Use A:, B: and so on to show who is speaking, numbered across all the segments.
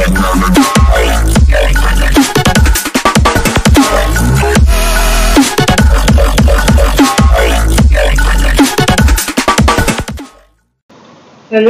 A: Hello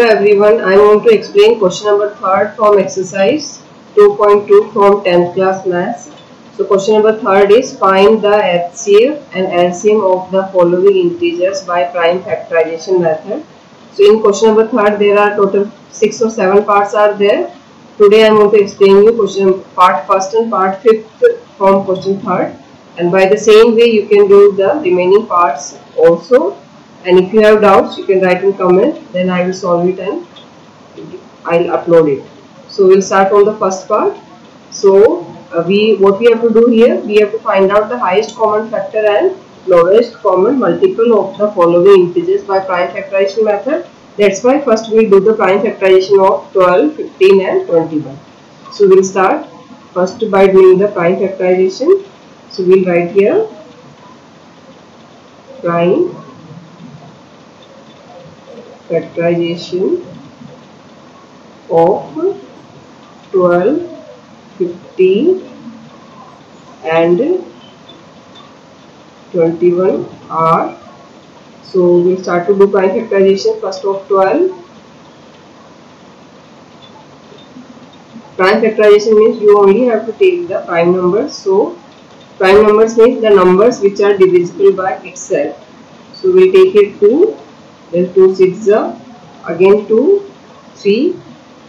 A: everyone, I want to explain question number 3 from exercise 2.2 from 10th class maths. So question number 3 is find the HCF and LCM of the following integers by prime factorization method. So in question number 3 there are total 6 or 7 parts are there. Today I am going to explain you question part 1st and part 5th from question 3rd, and by the same way you can do the remaining parts also. And if you have doubts, you can write in comment, then I will solve it and I'll upload it. So we'll start on the first part. So what we have to do here, we have to find out the highest common factor and lowest common multiple of the following integers by prime factorization method. That's why first we'll do the prime factorization of 12, 15 and 21. So we'll start first by doing the prime factorization. So we'll write here prime factorization of 12, 15 and 21 are. So we'll start to do prime factorization first of 12. Prime factorization means you only have to take the prime numbers. So prime numbers means the numbers which are divisible by itself. So we'll take it 2. Then 2 6 again 2, 3,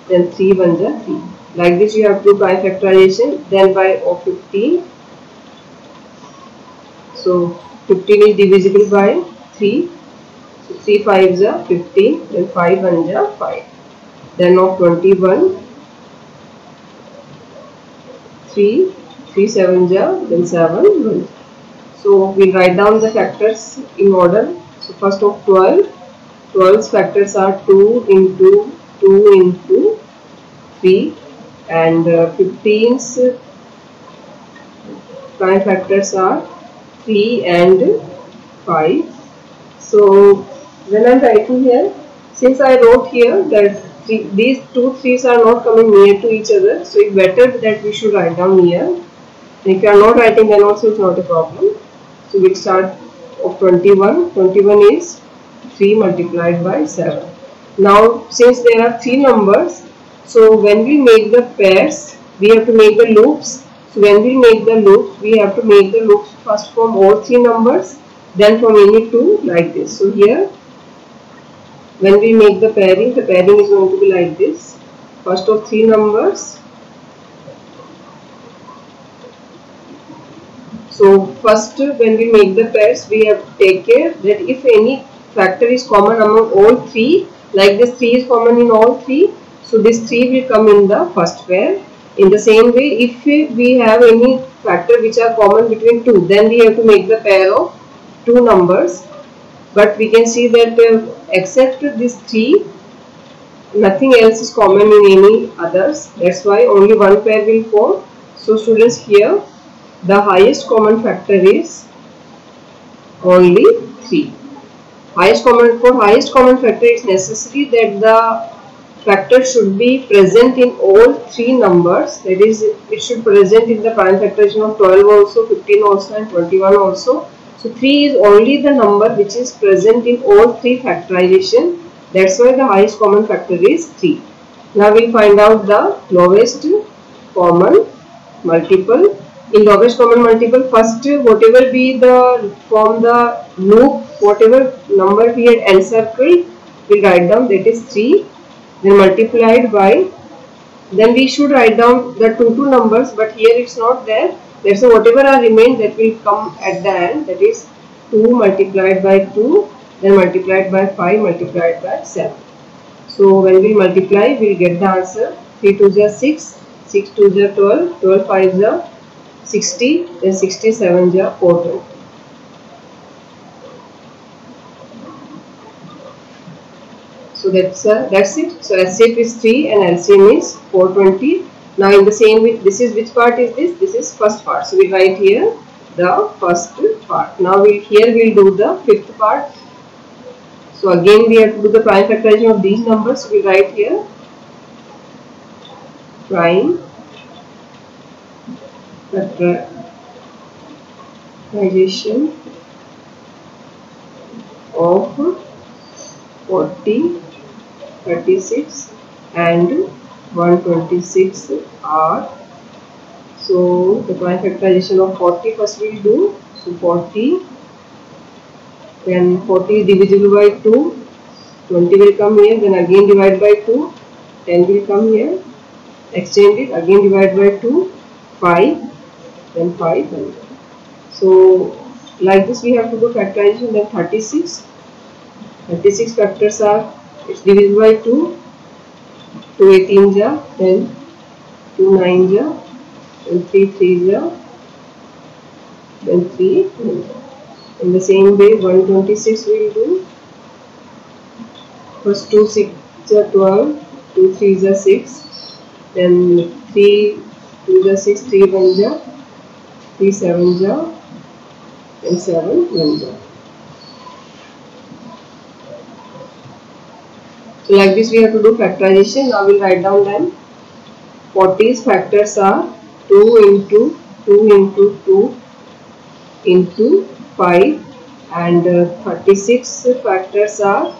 A: then 3 1 3. Like this you have to do prime factorization. Then by 15. So 15 is divisible by 3. So 3 5 15. Then 5 1 5. Then of 21. 3 3 7 then 7 1. So we write down the factors in order. So first of 12. 12's factors are 2 into 2 into 3, and 15's prime factors are 3 and 5. So when I am writing here, since I wrote here that these two 3's are not coming near to each other, so it's better that we should write down here. And if you are not writing, then also it's not a problem. So we'll start of 21. 21 is 3 multiplied by 7. Now since there are 3 numbers, so when we make the pairs, we have to make the loops. So when we make the loops, we have to make the loops first from all 3 numbers, then from any 2, like this. So here when we make the pairing is going to be like this. First of 3 numbers. So first when we make the pairs, we have to take care that if any factor is common among all 3, like this 3 is common in all 3, so this 3 will come in the first pair. In the same way, if we have any factor which are common between 2, then we have to make the pair of 2 numbers. But we can see that except this 3, nothing else is common in any others. That's why only one pair will form. So students, here the highest common factor is only 3. For highest common factor, it's necessary that the factor should be present in all 3 numbers. That is, it should present in the prime factorization of 12 also, 15 also and 21 also. So 3 is only the number which is present in all 3 factorization. That's why the highest common factor is 3. Now we'll find out the lowest common multiple. In lowest common multiple, first whatever be the from the loop, whatever number we had encircled, we'll write down, that is 3, then multiplied by, then we should write down the 2 numbers, but here it's not there. That's why whatever are remained, that will come at the end, that is 2 multiplied by 2, then multiplied by 5 multiplied by 7. So when we multiply, we'll get the answer. 3 2 is 6, 6 2 is 12, 12 5 is 60, then 67 is 420. So that's it. So HCF is 3 and LCM is 420. Now in the same way, this is which part is this? This is first part. So we write here the first part. Now here we'll do the 5th part. So again we have to do the prime factorization of these numbers. So we write here prime factorization of 40, 36 and 126 are. So the prime factorization of 40 first we will do. So 40, then 40 is divisible by 2, 20 will come here, then again divide by 2, 10 will come here, exchange it, again divide by 2, 5, then 5 and so like this we have to do factorization. Then 36 factors are, it's divisible by 2, 2 18 ja, then 2 9 ja, then 3 3 ja, then 3 9 ja. In the same way 126 we will do. First 2 6 ja 12, 2 3 ja 6, then 3 2 ja 6, 3 1 ja, 3 7 ja, and 7 1 ja. So like this we have to do factorization. Now we will write down them. 40's factors are 2 into 2 into 2 into 5, and 36 factors are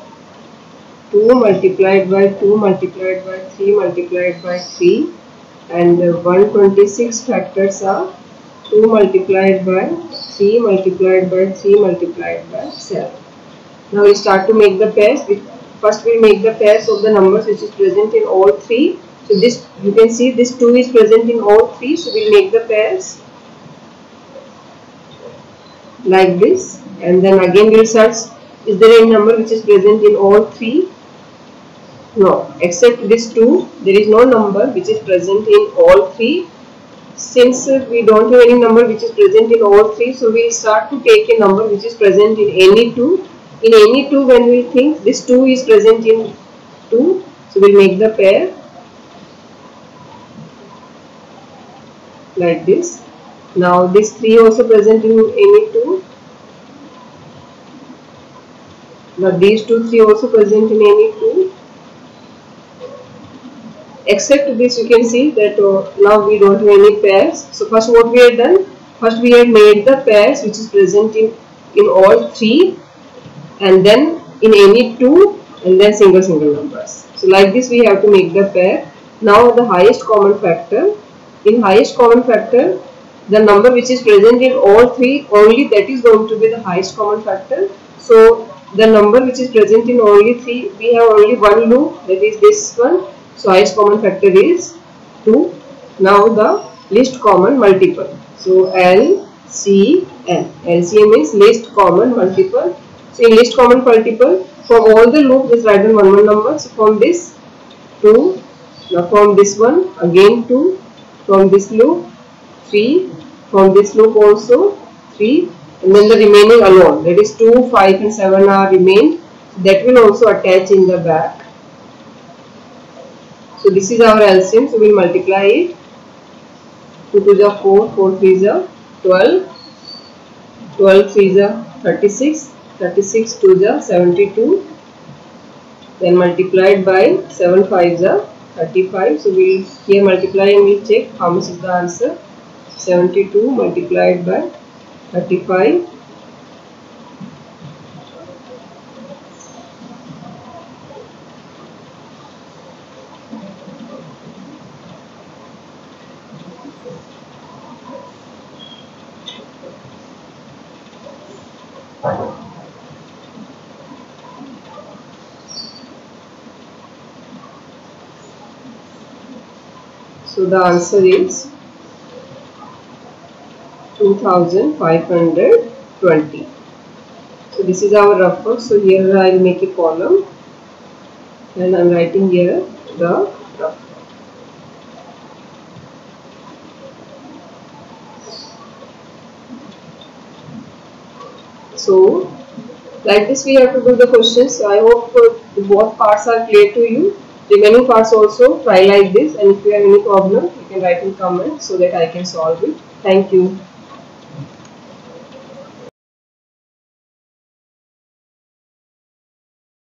A: 2 multiplied by 2 multiplied by 3 multiplied by 3, and 126 factors are 2 multiplied by 3 multiplied by 3 multiplied by 7. Now we start to make the pairs. First we make the pairs of the numbers which is present in all three. So this, you can see this 2 is present in all three, so we will make the pairs like this, and then again we will search, is there any number which is present in all three? No, except this 2, there is no number which is present in all three. Since we don't have any number which is present in all three, so we will start to take a number which is present in any 2. In any 2, when we think this 2 is present in 2, so we will make the pair like this. Now this 3 also present in any 2. Now these 2 3 also present in any 2. Except this, you can see that now we don't have any pairs. So first what we had done, first we had made the pairs which is present in all three, and then in any 2, and then single numbers. So like this we have to make the pair. Now the highest common factor, in highest common factor the number which is present in all three, only that is going to be the highest common factor. So the number which is present in only 3, we have only one loop, that is this one. So highest common factor is 2. Now the least common multiple. So LCM. LCM is least common multiple. So in least common multiple, from all the loops just write down one number. So from this 2, now from this one again 2, from this loop 3, from this loop also 3, and then the remaining alone, that is 2, 5 and 7 are remained. That will also attach in the back. So this is our LCM, so we will multiply it. 2 2 is 4, 4 3 is 12, 12 3 is 36, 36 2 is 72, then multiplied by 7 5 is 35. So we will here multiply and we will check how much is the answer. 72 multiplied by 35. So the answer is 2520. So this is our rough work. So here I will make a column and I am writing here the rough work. So like this we have to do the questions. So I hope both parts are clear to you. Remaining parts also try like this, and if you have any problem you can write in comments so that I can solve it. Thank you.